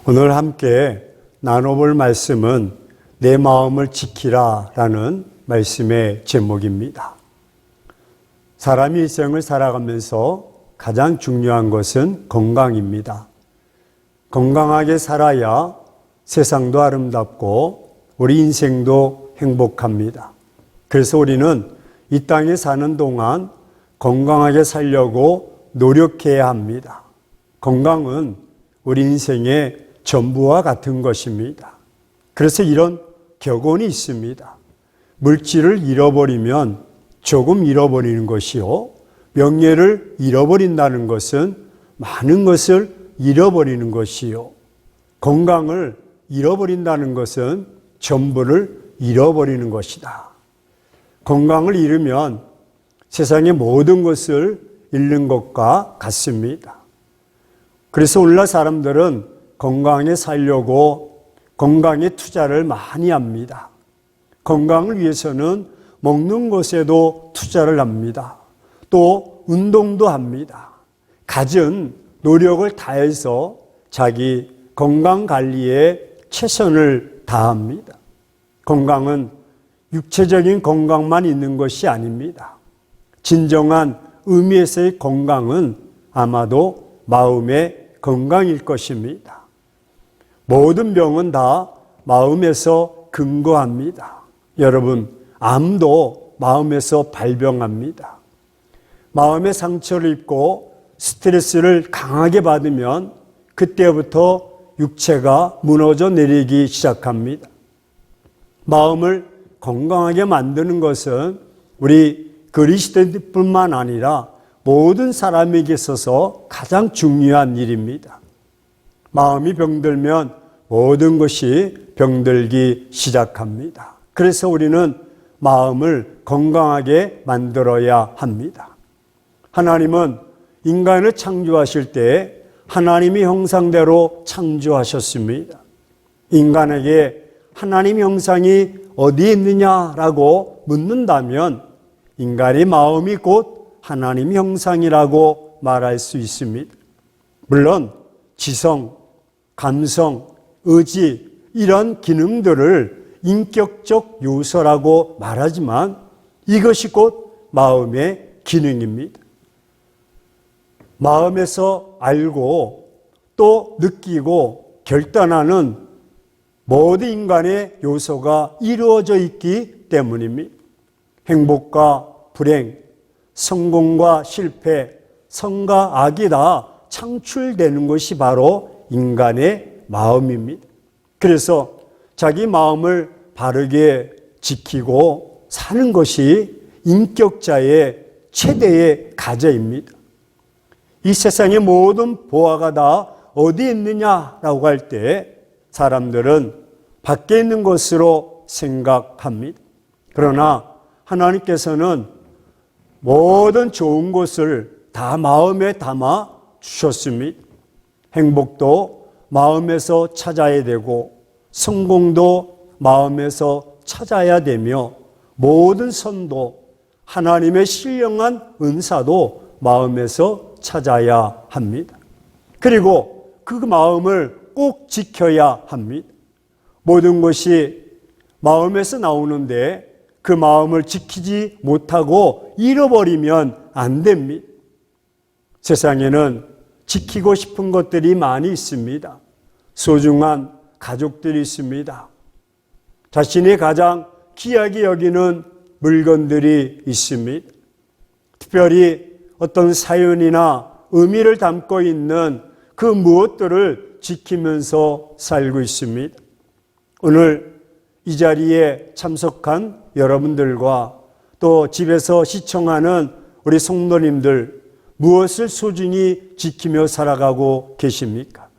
오늘 함께 나눠볼 말씀은 내 마음을 지키라 라는 말씀의 제목입니다. 사람이 일생을 살아가면서 가장 중요한 것은 건강입니다. 건강하게 살아야 세상도 아름답고 우리 인생도 행복합니다. 그래서 우리는 이 땅에 사는 동안 건강하게 살려고 노력해야 합니다. 건강은 우리 인생의 전부와 같은 것입니다. 그래서 이런 격언이 있습니다. 물질을 잃어버리면 조금 잃어버리는 것이요, 명예를 잃어버린다는 것은 많은 것을 잃어버리는 것이요, 건강을 잃어버린다는 것은 전부를 잃어버리는 것이다. 건강을 잃으면 세상의 모든 것을 잃는 것과 같습니다. 그래서 오늘날 사람들은 건강에 살려고 건강에 투자를 많이 합니다. 건강을 위해서는 먹는 것에도 투자를 합니다. 또 운동도 합니다. 갖은 노력을 다해서 자기 건강 관리에 최선을 다합니다. 건강은 육체적인 건강만 있는 것이 아닙니다. 진정한 의미에서의 건강은 아마도 마음의 건강일 것입니다. 모든 병은 다 마음에서 근거합니다. 여러분, 암도 마음에서 발병합니다. 마음의 상처를 입고 스트레스를 강하게 받으면 그때부터 육체가 무너져 내리기 시작합니다. 마음을 건강하게 만드는 것은 우리 그리스도인뿐만 아니라 모든 사람에게 있어서 가장 중요한 일입니다. 마음이 병들면 모든 것이 병들기 시작합니다. 그래서 우리는 마음을 건강하게 만들어야 합니다. 하나님은 인간을 창조하실 때 하나님의 형상대로 창조하셨습니다. 인간에게 하나님의 형상이 어디에 있느냐라고 묻는다면 인간의 마음이 곧 하나님의 형상이라고 말할 수 있습니다. 물론 지성, 감성, 의지 이런 기능들을 인격적 요소라고 말하지만 이것이 곧 마음의 기능입니다. 마음에서 알고 또 느끼고 결단하는 모든 인간의 요소가 이루어져 있기 때문입니다. 행복과 불행, 성공과 실패, 선과 악이 다 창출되는 것이 바로 인간의 마음입니다. 그래서 자기 마음을 바르게 지키고 사는 것이 인격자의 최대의 과제입니다. 이 세상의 모든 보화가 다 어디에 있느냐라고 할 때 사람들은 밖에 있는 것으로 생각합니다. 그러나 하나님께서는 모든 좋은 것을 다 마음에 담아 주셨습니다. 행복도 마음에서 찾아야 되고 성공도 마음에서 찾아야 되며 모든 선도 하나님의 신령한 은사도 마음에서 찾아야 합니다. 그리고 그 마음을 꼭 지켜야 합니다. 모든 것이 마음에서 나오는데 그 마음을 지키지 못하고 잃어버리면 안 됩니다. 세상에는 지키고 싶은 것들이 많이 있습니다. 소중한 가족들이 있습니다. 자신이 가장 귀하게 여기는 물건들이 있습니다. 특별히 어떤 사연이나 의미를 담고 있는 그 무엇들을 지키면서 살고 있습니다. 오늘 이 자리에 참석한 여러분들과 또 집에서 시청하는 우리 성도님들 무엇을 소중히 지키며 살아가고 계십니까?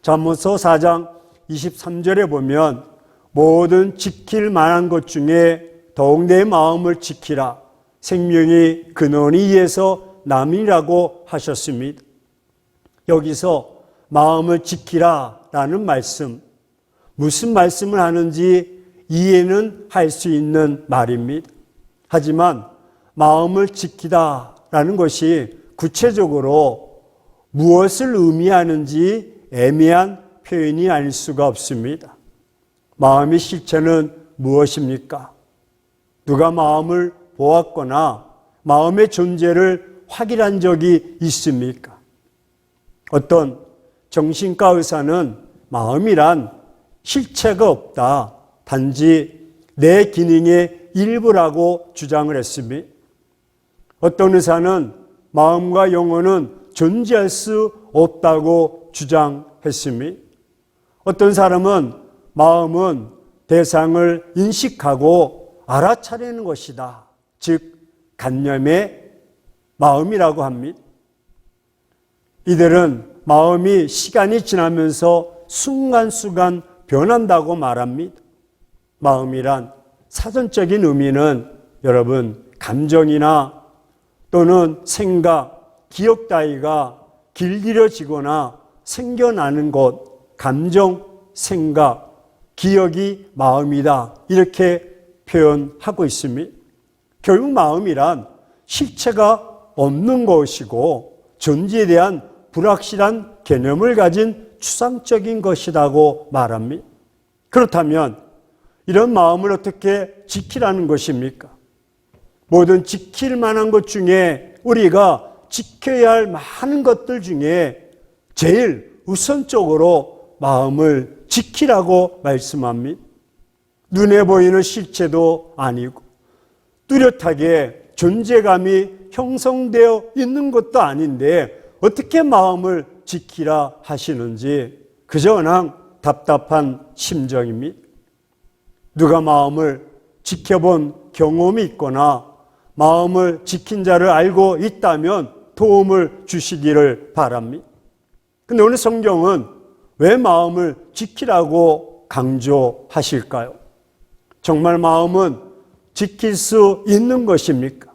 잠언서 4장 23절에 보면 모든 지킬 만한 것 중에 더욱 내 마음을 지키라. 생명이 근원이 이에서 남이라고 하셨습니다. 여기서 마음을 지키라 라는 말씀, 무슨 말씀을 하는지 이해는 할 수 있는 말입니다. 하지만 마음을 지키다 라는 것이 구체적으로 무엇을 의미하는지 애매한 표현이 아닐 수가 없습니다. 마음의 실체는 무엇입니까? 누가 마음을 보았거나 마음의 존재를 확인한 적이 있습니까? 어떤 정신과 의사는 마음이란 실체가 없다, 단지 내 기능의 일부라고 주장을 했으며, 어떤 의사는 마음과 영혼은 존재할 수 없다고 주장했으며, 어떤 사람은 마음은 대상을 인식하고 알아차리는 것이다, 즉 관념의 마음이라고 합니다. 이들은 마음이 시간이 지나면서 순간순간 변한다고 말합니다. 마음이란 사전적인 의미는 여러분 감정이나 또는 생각, 기억 따위가 길들여지거나 생겨나는 것, 감정, 생각, 기억이 마음이다, 이렇게 표현하고 있습니다. 결국 마음이란 실체가 없는 것이고 존재에 대한 불확실한 개념을 가진 추상적인 것이라고 말합니다. 그렇다면 이런 마음을 어떻게 지키라는 것입니까? 모든 지킬 만한 것 중에 우리가 지켜야 할 많은 것들 중에 제일 우선적으로 마음을 지키라고 말씀합니다. 눈에 보이는 실체도 아니고 뚜렷하게 존재감이 형성되어 있는 것도 아닌데 어떻게 마음을 지키라 하시는지 그저 그냥 답답한 심정입니다. 누가 마음을 지켜본 경험이 있거나 마음을 지킨 자를 알고 있다면 도움을 주시기를 바랍니다. 근데 오늘 성경은 왜 마음을 지키라고 강조하실까요? 정말 마음은 지킬 수 있는 것입니까?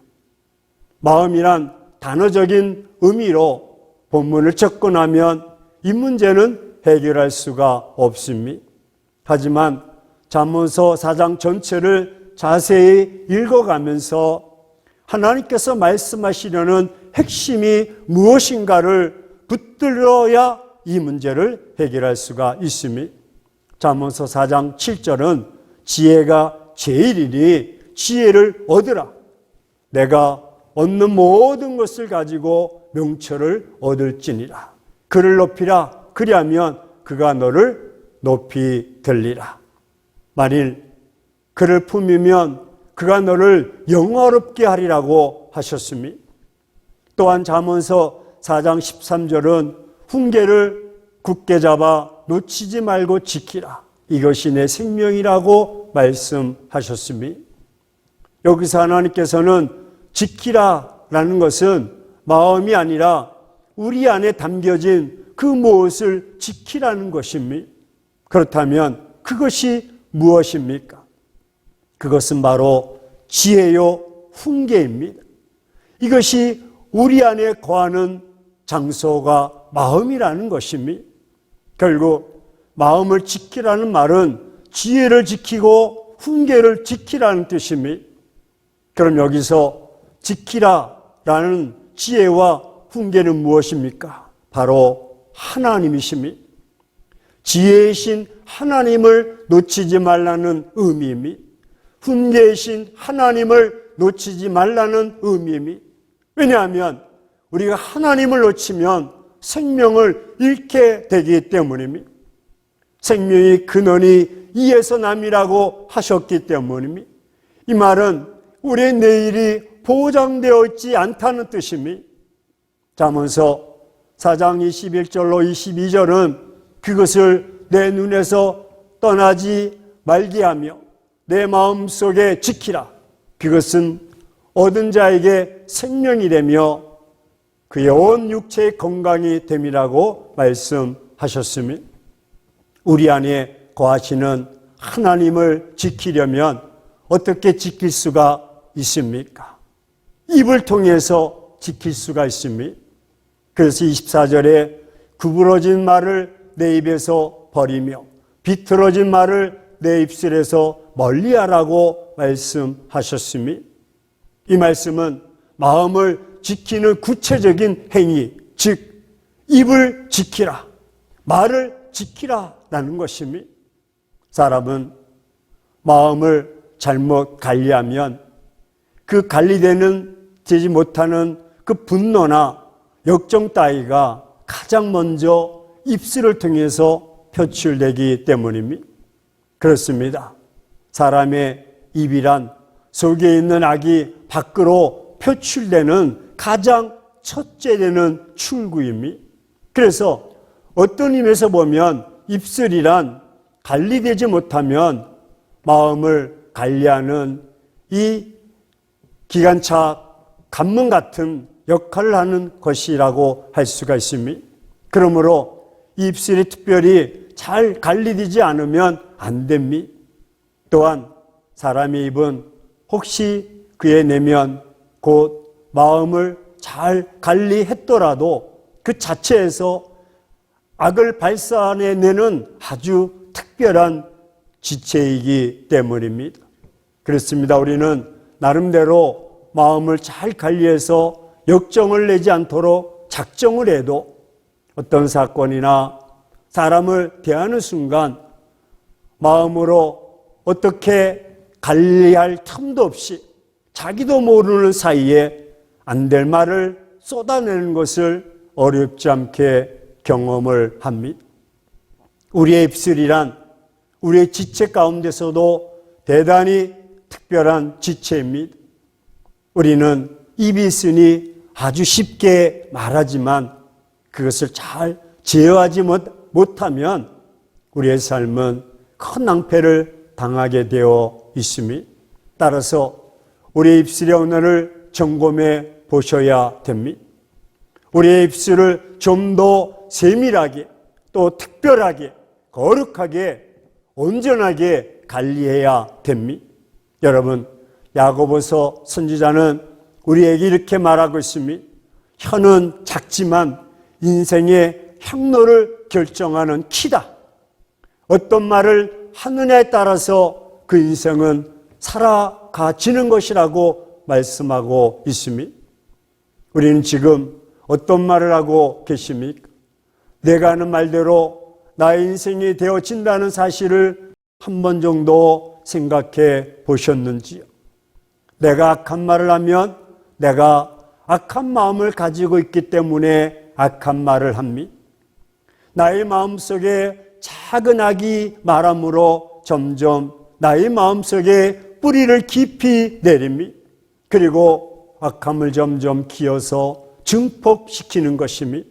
마음이란 단어적인 의미로 본문을 접근하면 이 문제는 해결할 수가 없습니다. 하지만 잠언서 4장 전체를 자세히 읽어가면서 하나님께서 말씀하시려는 핵심이 무엇인가를 붙들어야 이 문제를 해결할 수가 있습니다. 잠언서 4장 7절은 지혜가 제일이니 지혜를 얻으라. 내가 얻는 모든 것을 가지고 명철을 얻을지니라. 그를 높이라. 그리하면 그가 너를 높이 들리라. 만일 그를 품으면 그가 너를 영화롭게 하리라고 하셨습니다. 또한 잠언서 4장 13절은 훈계를 굳게 잡아 놓치지 말고 지키라. 이것이 내 생명이라고 말씀하셨습니다. 여기서 하나님께서는 지키라라는 것은 마음이 아니라 우리 안에 담겨진 그 무엇을 지키라는 것입니다. 그렇다면 그것이 무엇입니까? 그것은 바로 지혜요 훈계입니다. 이것이 우리 안에 거하는 장소가 마음이라는 것입니다. 결국 마음을 지키라는 말은 지혜를 지키고 훈계를 지키라는 뜻입니다. 그럼 여기서 지키라라는 지혜와 훈계는 무엇입니까? 바로 하나님이십니다. 지혜이신 하나님을 놓치지 말라는 의미입니다. 훈계이신 하나님을 놓치지 말라는 의미입니다. 왜냐하면 우리가 하나님을 놓치면 생명을 잃게 되기 때문입니다. 생명의 근원이 이에서 남이라고 하셨기 때문입니다. 이 말은 우리의 내일이 보장되어 있지 않다는 뜻입니다. 잠언서 4장 21절로 22절은 그것을 내 눈에서 떠나지 말게 하며 내 마음속에 지키라. 그것은 얻은 자에게 생명이 되며 그의 온 육체의 건강이 됨이라고 말씀하셨습니다. 우리 안에 거하시는 하나님을 지키려면 어떻게 지킬 수가 있습니까? 입을 통해서 지킬 수가 있습니다. 그래서 24절에 구부러진 말을 내 입에서 버리며 비틀어진 말을 내 입술에서 멀리하라고 말씀하셨습니다. 이 말씀은 마음을 지키는 구체적인 행위, 즉 입을 지키라, 말을 지키라라는 것입니다. 사람은 마음을 잘못 관리하면 그 관리되지 못하는 그 분노나 역정 따위가 가장 먼저 입술을 통해서 표출되기 때문입니다. 그렇습니다. 사람의 입이란 속에 있는 악이 밖으로 표출되는 가장 첫째 되는 출구입니다. 그래서 어떤 의미에서 보면 입술이란 관리되지 못하면 마음을 관리하는 이 기관차 관문 같은 역할을 하는 것이라고 할 수가 있습니다. 그러므로 입술이 특별히 잘 관리되지 않으면 안 됩니다. 또한 사람의 입은 혹시 그의 내면 곧 마음을 잘 관리했더라도 그 자체에서 악을 발산해내는 아주 특별한 지체이기 때문입니다. 그렇습니다. 우리는 나름대로 마음을 잘 관리해서 역정을 내지 않도록 작정을 해도 어떤 사건이나 사람을 대하는 순간 마음으로 어떻게 관리할 틈도 없이 자기도 모르는 사이에 안 될 말을 쏟아내는 것을 어렵지 않게 경험을 합니다. 우리의 입술이란 우리의 지체 가운데서도 대단히 특별한 지체입니다. 우리는 입이 있으니 아주 쉽게 말하지만 그것을 잘 제어하지 못하면 우리의 삶은 큰 낭패를 당하게 되어 있습니다. 따라서 우리의 입술의 언어를 점검해 보셔야 됩니다. 우리의 입술을 좀 더 세밀하게 또 특별하게 거룩하게 온전하게 관리해야 됩니다. 여러분, 야고보서 선지자는 우리에게 이렇게 말하고 있습니다. 혀는 작지만 인생의 향로를 결정하는 키다. 어떤 말을 하느냐에 따라서 그 인생은 살아가지는 것이라고 말씀하고 있습니다. 우리는 지금 어떤 말을 하고 계십니까? 내가 하는 말대로 나의 인생이 되어진다는 사실을 한 번 정도 생각해 보셨는지요? 내가 악한 말을 하면 내가 악한 마음을 가지고 있기 때문에 악한 말을 합니다. 나의 마음속에 작은 악이 말함으로 점점 나의 마음속에 뿌리를 깊이 내립니다. 그리고 악함을 점점 키워서 증폭시키는 것입니다.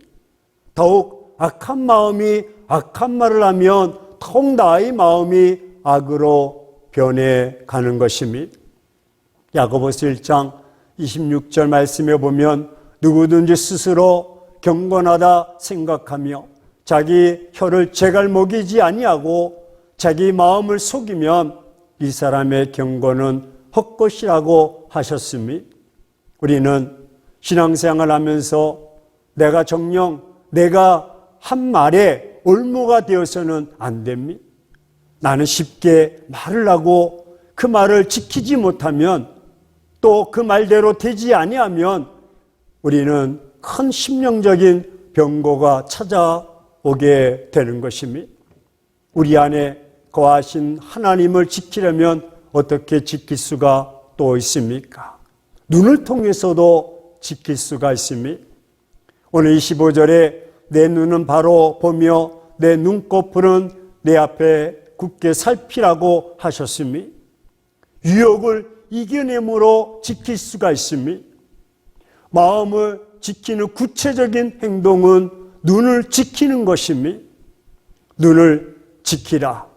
더욱 악한 마음이 악한 말을 하면 더욱 나의 마음이 악으로 변해가는 것입니다. 야고보서 1장 26절 말씀에 보면 누구든지 스스로 경건하다 생각하며 자기 혀를 제갈 먹이지 아니하고 자기 마음을 속이면 이 사람의 경건은 헛것이라고 하셨습니다. 우리는 신앙생활을 하면서 내가 정녕 내가 한 말에 올무가 되어서는 안 됩니다. 나는 쉽게 말을 하고 그 말을 지키지 못하면 또 그 말대로 되지 아니하면 우리는 큰 심령적인 병고가 찾아오게 되는 것입니다. 우리 안에 거하신 하나님을 지키려면 어떻게 지킬 수가 또 있습니까? 눈을 통해서도 지킬 수가 있습니다. 오늘 25절에 내 눈은 바로 보며 내 눈꺼풀은 내 앞에 굳게 살피라고 하셨습니다. 유혹을 이겨냄으로 지킬 수가 있습니다. 마음을 지키는 구체적인 행동은 눈을 지키는 것입니다. 눈을 지키라.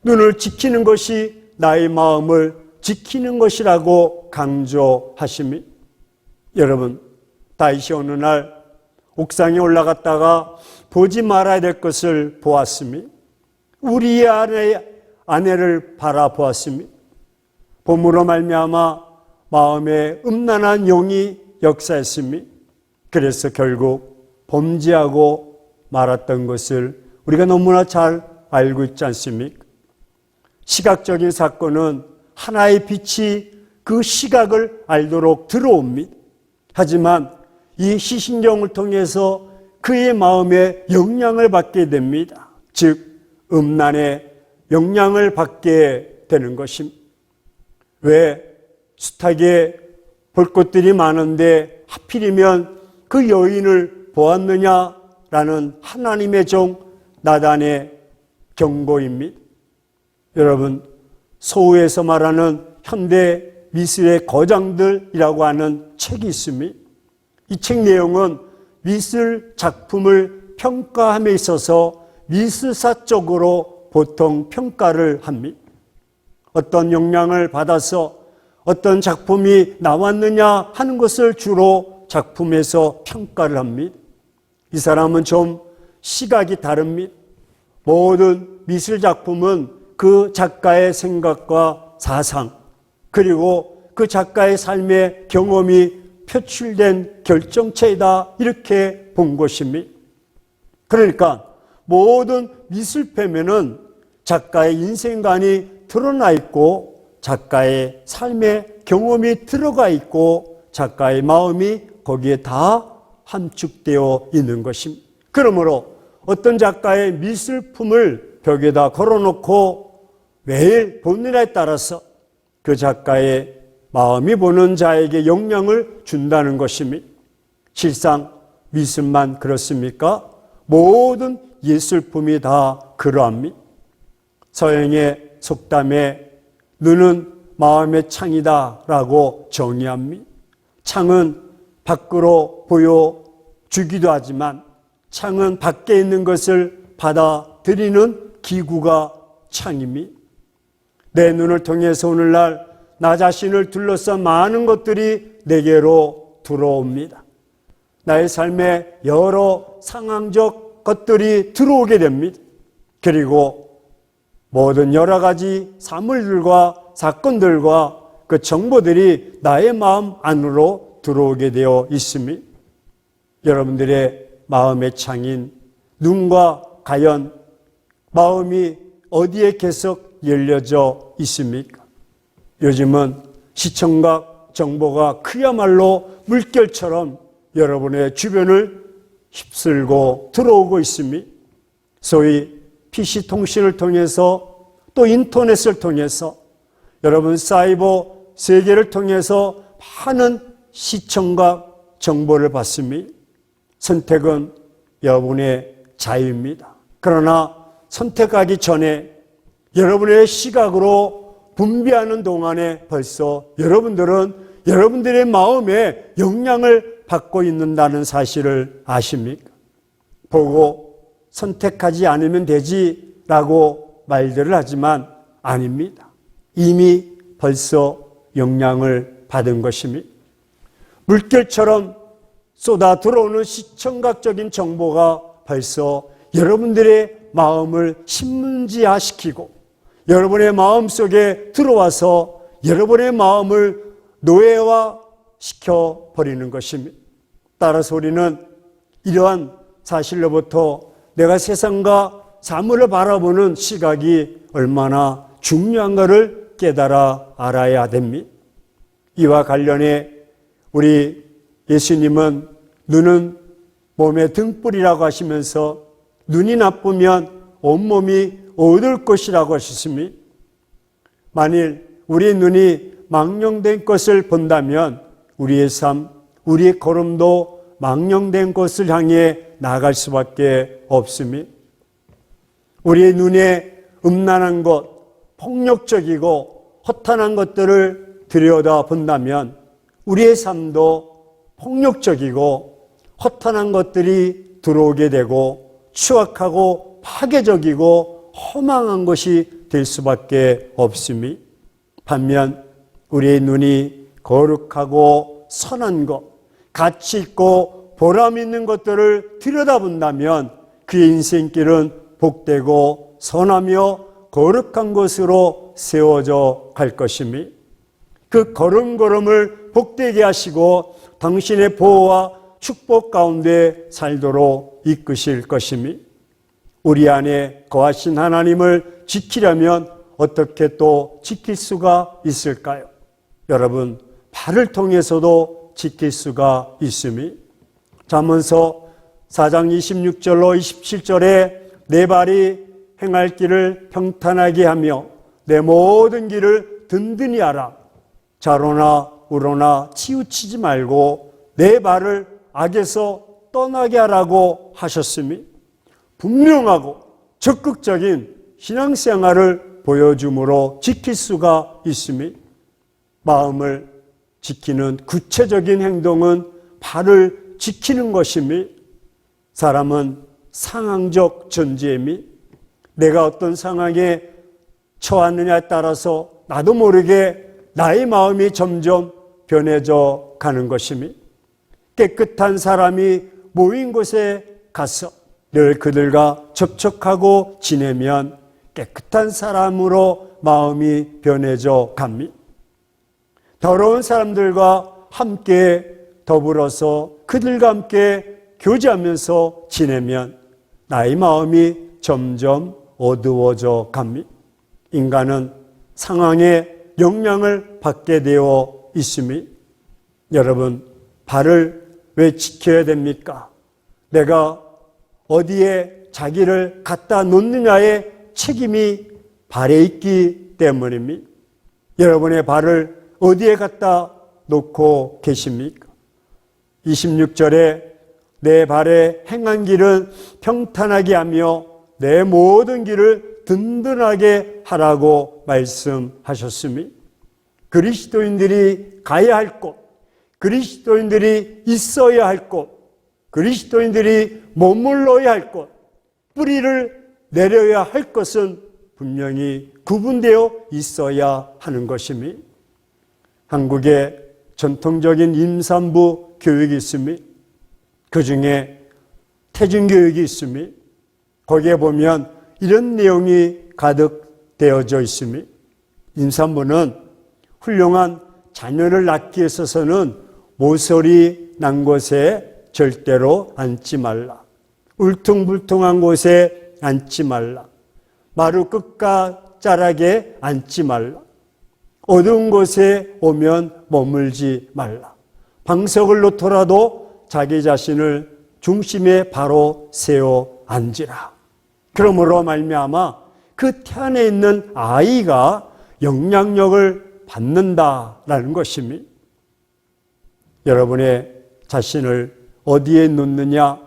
눈을 지키는 것이 나의 마음을 지키는 것이라고 강조하십니다. 여러분, 다윗이 어느 날 옥상에 올라갔다가 보지 말아야 될 것을 보았습니다. 우리의 아내를 바라보았습니다. 봄으로 말미암아 마음에 음란한 영이 역사했습니다. 그래서 결국 범죄하고 말았던 것을 우리가 너무나 잘 알고 있지 않습니까? 시각적인 사건은 하나의 빛이 그 시각을 알도록 들어옵니다. 하지만 이 시신경을 통해서 그의 마음에 영향을 받게 됩니다. 즉 음란의 영향을 받게 되는 것입니다. 왜 숱하게 볼 것들이 많은데 하필이면 그 여인을 보았느냐라는 하나님의 종 나단의 경고입니다. 여러분, 소우에서 말하는 현대 미술의 거장들이라고 하는 책이 있습니다. 이 책 내용은 미술 작품을 평가함에 있어서 미술사적으로 보통 평가를 합니다. 어떤 영향을 받아서 어떤 작품이 나왔느냐 하는 것을 주로 작품에서 평가를 합니다. 이 사람은 좀 시각이 다릅니다. 모든 미술 작품은 그 작가의 생각과 사상, 그리고 그 작가의 삶의 경험이 표출된 결정체이다, 이렇게 본 것입니다. 그러니까 모든 미술품에는 작가의 인생관이 드러나 있고 작가의 삶의 경험이 들어가 있고 작가의 마음이 거기에 다 함축되어 있는 것입니다. 그러므로 어떤 작가의 미술품을 벽에다 걸어놓고 매일 보느냐에 따라서 그 작가의 마음이 보는 자에게 영향을 준다는 것입니다. 실상 미술만 그렇습니까? 모든 예술품이 다 그러합니다. 서양의 속담에 눈은 마음의 창이다 라고 정의합니다. 창은 밖으로 보여주기도 하지만 창은 밖에 있는 것을 받아들이는 기구가 창입니다. 내 눈을 통해서 오늘날 나 자신을 둘러싼 많은 것들이 내게로 들어옵니다. 나의 삶에 여러 상황적 것들이 들어오게 됩니다. 그리고 모든 여러 가지 사물들과 사건들과 그 정보들이 나의 마음 안으로 들어오게 되어 있습니다. 여러분들의 마음의 창인 눈과 과연 마음이 어디에 계속 열려져 있습니까? 요즘은 시청각 정보가 그야말로 물결처럼 여러분의 주변을 휩쓸고 들어오고 있습니다. 소위 PC 통신을 통해서 또 인터넷을 통해서 여러분 사이버 세계를 통해서 많은 시청각 정보를 받습니다. 선택은 여러분의 자유입니다. 그러나 선택하기 전에 여러분의 시각으로 분비하는 동안에 벌써 여러분들은 여러분들의 마음에 영향을 받고 있는다는 사실을 아십니까? 보고 선택하지 않으면 되지라고 말들을 하지만 아닙니다. 이미 벌써 영향을 받은 것입니다. 물결처럼 쏟아 들어오는 시청각적인 정보가 벌써 여러분들의 마음을 신문지화시키고 여러분의 마음 속에 들어와서 여러분의 마음을 노예화시켜 버리는 것입니다. 따라서 우리는 이러한 사실로부터 내가 세상과 사물을 바라보는 시각이 얼마나 중요한가를 깨달아 알아야 됩니다. 이와 관련해 우리 예수님은 눈은 몸의 등불이라고 하시면서 눈이 나쁘면 온몸이 어두울 것이라고 하셨습니다. 만일 우리의 눈이 망령된 것을 본다면 우리의 삶, 우리의 걸음도 망령된 것을 향해 나아갈 수밖에 없습니다. 우리의 눈에 음란한 것, 폭력적이고 허탄한 것들을 들여다 본다면 우리의 삶도 폭력적이고 허탄한 것들이 들어오게 되고 추악하고 파괴적이고 허망한 것이 될 수밖에 없습니다. 반면 우리의 눈이 거룩하고 선한 것, 가치 있고 보람 있는 것들을 들여다본다면 그의 인생길은 복되고 선하며 거룩한 것으로 세워져 갈 것입니다. 그 걸음걸음을 복되게 하시고 당신의 보호와 축복 가운데 살도록 이끄실 것입니다. 우리 안에 거하신 하나님을 지키려면 어떻게 또 지킬 수가 있을까요? 여러분, 발을 통해서도 지킬 수가 있습니다. 잠언서 4장 26절로 27절에 내 발이 행할 길을 평탄하게 하며 내 모든 길을 든든히 하라. 좌로나 우로나 치우치지 말고 내 발을 악에서 떠나게 하라고 하셨으니 분명하고 적극적인 신앙생활을 보여줌으로 지킬 수가 있으니 마음을 지키는 구체적인 행동은 발을 지키는 것이니 사람은 상황적 존재이니 내가 어떤 상황에 처했느냐에 따라서 나도 모르게 나의 마음이 점점 변해져 가는 것이니 깨끗한 사람이 모인 곳에 가서 늘 그들과 접촉하고 지내면 깨끗한 사람으로 마음이 변해져 갑니다. 더러운 사람들과 함께 더불어서 그들과 함께 교제하면서 지내면 나의 마음이 점점 어두워져 갑니다. 인간은 상황에 영향을 받게 되어 있음이 여러분 발을 왜 지켜야 됩니까? 내가 어디에 자기를 갖다 놓느냐의 책임이 발에 있기 때문입니다. 여러분의 발을 어디에 갖다 놓고 계십니까? 26절에 내 발에 행한 길은 평탄하게 하며 내 모든 길을 든든하게 하라고 말씀하셨으니 그리스도인들이 가야 할 곳, 그리스도인들이 있어야 할 곳, 그리스도인들이 머물러야 할 곳, 뿌리를 내려야 할 것은 분명히 구분되어 있어야 하는 것이며 한국의 전통적인 임산부 교육이 있으며 그 중에 태중교육이 있으며 거기에 보면 이런 내용이 가득 되어져 있으며 임산부는 훌륭한 자녀를 낳기 위해서는 모서리 난 곳에 절대로 앉지 말라. 울퉁불퉁한 곳에 앉지 말라. 마루 끝과 자락에 앉지 말라. 어두운 곳에 오면 머물지 말라. 방석을 놓더라도 자기 자신을 중심에 바로 세워 앉으라. 그러므로 말미암아 그 태안에 있는 아이가 영향력을 받는다라는 것입니다. 여러분의 자신을 어디에 놓느냐,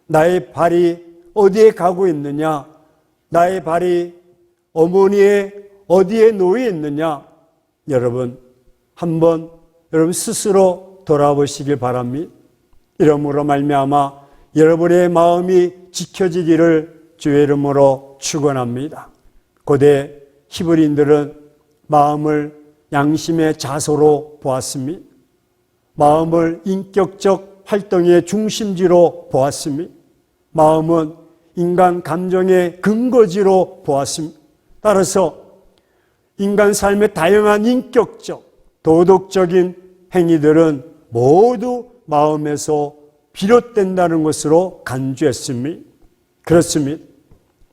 나의 발이 어디에 가고 있느냐, 나의 발이 어머니의 어디에 놓여 있느냐, 여러분 한번 여러분 스스로 돌아보시길 바랍니다. 이러므로 말미암아 여러분의 마음이 지켜지기를 주의 이름으로 축원합니다. 고대 히브리인들은 마음을 양심의 자소로 보았습니다. 마음을 인격적 활동의 중심지로 보았습니다. 마음은 인간 감정의 근거지로 보았습니다. 따라서 인간 삶의 다양한 인격적, 도덕적인 행위들은 모두 마음에서 비롯된다는 것으로 간주했습니다. 그렇습니다.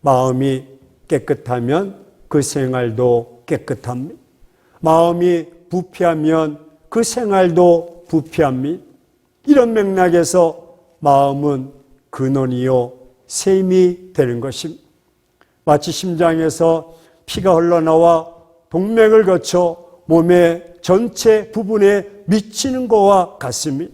마음이 깨끗하면 그 생활도 깨끗합니다. 마음이 부패하면 그 생활도 부패합니다. 이런 맥락에서 마음은 근원이요 셈이 되는 것입니다. 마치 심장에서 피가 흘러나와 동맥을 거쳐 몸의 전체 부분에 미치는 것과 같습니다.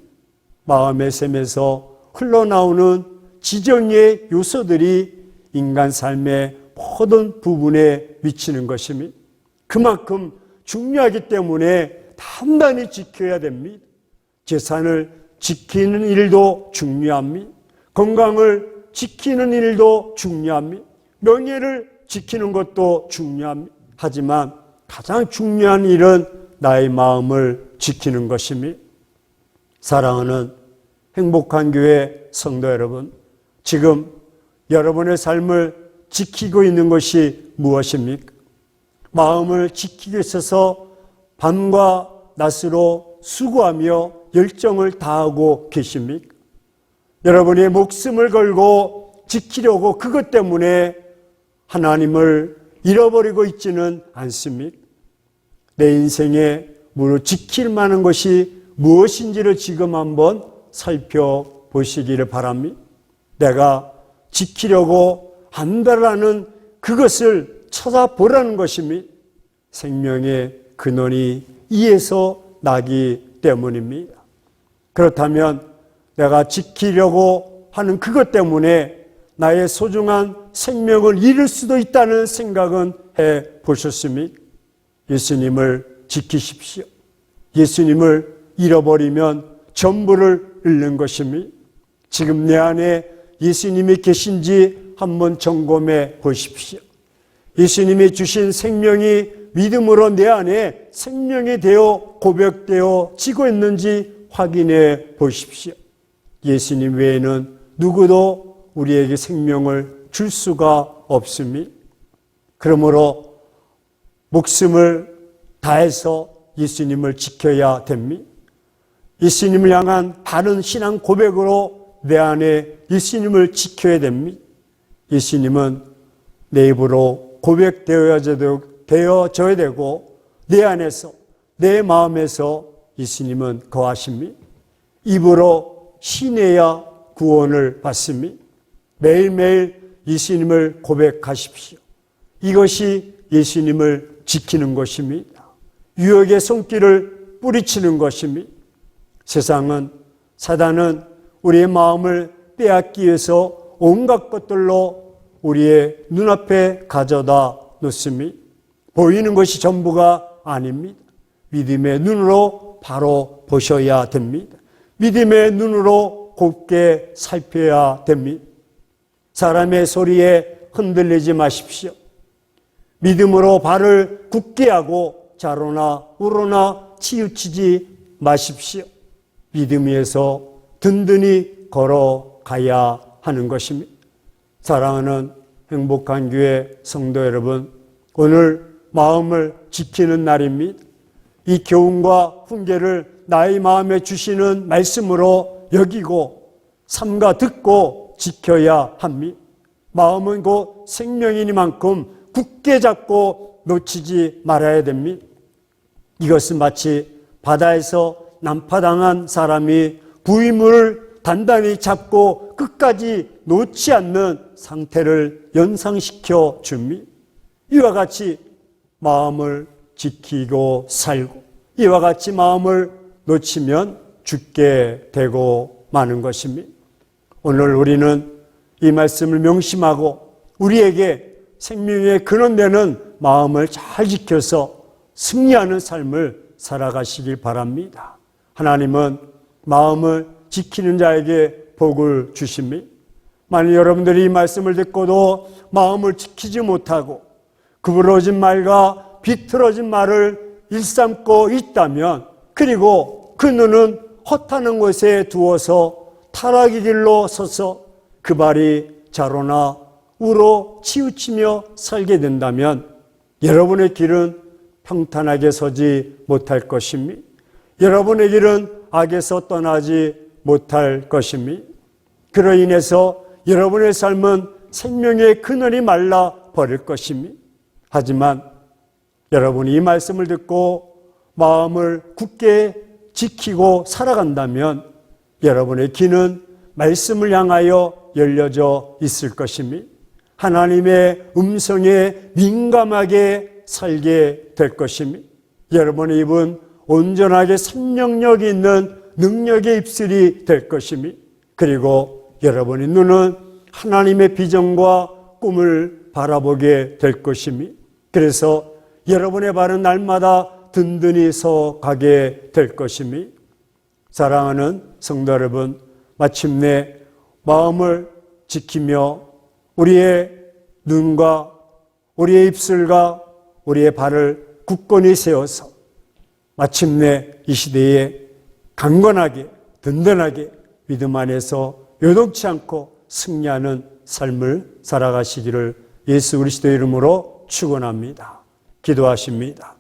마음의 셈에서 흘러나오는 지정의 요소들이 인간 삶의 모든 부분에 미치는 것입니다. 그만큼 중요하기 때문에 단단히 지켜야 됩니다. 재산을 지키는 일도 중요합니다. 건강을 지키는 일도 중요합니다. 명예를 지키는 것도 중요합니다. 하지만 가장 중요한 일은 나의 마음을 지키는 것입니다. 사랑하는 행복한 교회 성도 여러분, 지금 여러분의 삶을 지키고 있는 것이 무엇입니까? 마음을 지키기 위해서 밤과 낮으로 수고하며 열정을 다하고 계십니까? 여러분의 목숨을 걸고 지키려고 그것 때문에 하나님을 잃어버리고 있지는 않습니까? 내 인생에 무릇 지킬 만한 것이 무엇인지를 지금 한번 살펴보시기를 바랍니다. 내가 지키려고 한다라는 그것을 찾아보라는 것입니다. 생명의 근원이 이에서 나기 때문입니다. 그렇다면 내가 지키려고 하는 그것 때문에 나의 소중한 생명을 잃을 수도 있다는 생각은 해 보셨습니까? 예수님을 지키십시오. 예수님을 잃어버리면 전부를 잃는 것입니다. 지금 내 안에 예수님이 계신지 한번 점검해 보십시오. 예수님이 주신 생명이 믿음으로 내 안에 생명이 되어 고백되어 지고 있는지 확인해 보십시오. 예수님 외에는 누구도 우리에게 생명을 줄 수가 없습니다. 그러므로 목숨을 다해서 예수님을 지켜야 됩니다. 예수님을 향한 바른 신앙 고백으로 내 안에 예수님을 지켜야 됩니다. 예수님은 내 입으로 고백되어져야 되고 내 안에서 내 마음에서 예수님은 거하십니다. 입으로 신해야 구원을 받습니다. 매일매일 예수님을 고백하십시오. 이것이 예수님을 지키는 것입니다. 유혹의 손길을 뿌리치는 것입니다. 세상은, 사단은 우리의 마음을 빼앗기 위해서 온갖 것들로 우리의 눈앞에 가져다 놓습니다. 보이는 것이 전부가 아닙니다. 믿음의 눈으로 바로 보셔야 됩니다. 믿음의 눈으로 곱게 살펴야 됩니다. 사람의 소리에 흔들리지 마십시오. 믿음으로 발을 굳게 하고 좌로나 우로나 치우치지 마십시오. 믿음 위에서 든든히 걸어가야 하는 것입니다. 사랑하는 행복한 교회 성도 여러분, 오늘 마음을 지키는 날입니다. 이 교훈과 훈계를 나의 마음에 주시는 말씀으로 여기고 삼가 듣고 지켜야 합니다. 마음은 곧 생명이니만큼 굳게 잡고 놓치지 말아야 됩니다. 이것은 마치 바다에서 난파당한 사람이 부임을 단단히 잡고 끝까지 놓지 않는 상태를 연상시켜 줍니다. 이와 같이 마음을 지키고 살고 이와 같이 마음을 놓치면 죽게 되고 마는 것입니다. 오늘 우리는 이 말씀을 명심하고 우리에게 생명의 근원되는 마음을 잘 지켜서 승리하는 삶을 살아가시길 바랍니다. 하나님은 마음을 지키는 자에게 복을 주십니다. 만약 여러분들이 이 말씀을 듣고도 마음을 지키지 못하고 구부러진 말과 비틀어진 말을 일삼고 있다면, 그리고 그 눈은 헛하는 곳에 두어서 타락의 길로 서서 그 발이 좌로나 우로 치우치며 살게 된다면 여러분의 길은 평탄하게 서지 못할 것입니다. 여러분의 길은 악에서 떠나지 못할 것입니다. 그로 인해서 여러분의 삶은 생명의 근원이 말라 버릴 것입니다. 하지만 여러분이 이 말씀을 듣고 마음을 굳게 지키고 살아간다면 여러분의 귀는 말씀을 향하여 열려져 있을 것입니다. 하나님의 음성에 민감하게 살게 될 것입니다. 여러분의 입은 온전하게 생명력이 있는 능력의 입술이 될 것입니다. 그리고 여러분의 눈은 하나님의 비전과 꿈을 바라보게 될 것입니다. 그래서 여러분의 발은 날마다 든든히 서 가게 될 것입니다. 사랑하는 성도 여러분, 마침내 마음을 지키며 우리의 눈과 우리의 입술과 우리의 발을 굳건히 세워서 마침내 이 시대에 강건하게 든든하게 믿음 안에서 요동치 않고 승리하는 삶을 살아가시기를 예수 그리스도 이름으로 축원합니다. 기도하십니다.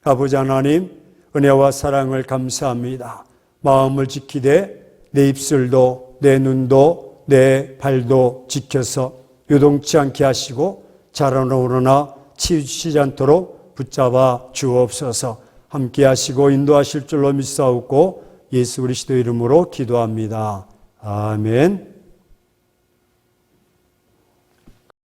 아버지 하나님, 은혜와 사랑을 감사합니다. 마음을 지키되 내 입술도 내 눈도 내 발도 지켜서 요동치 않게 하시고 좌로나 우로나 치우치지 않도록 붙잡아 주옵소서. 함께 하시고 인도하실 줄로 믿사옵고 예수 그리스도 이름으로 기도합니다. 아멘.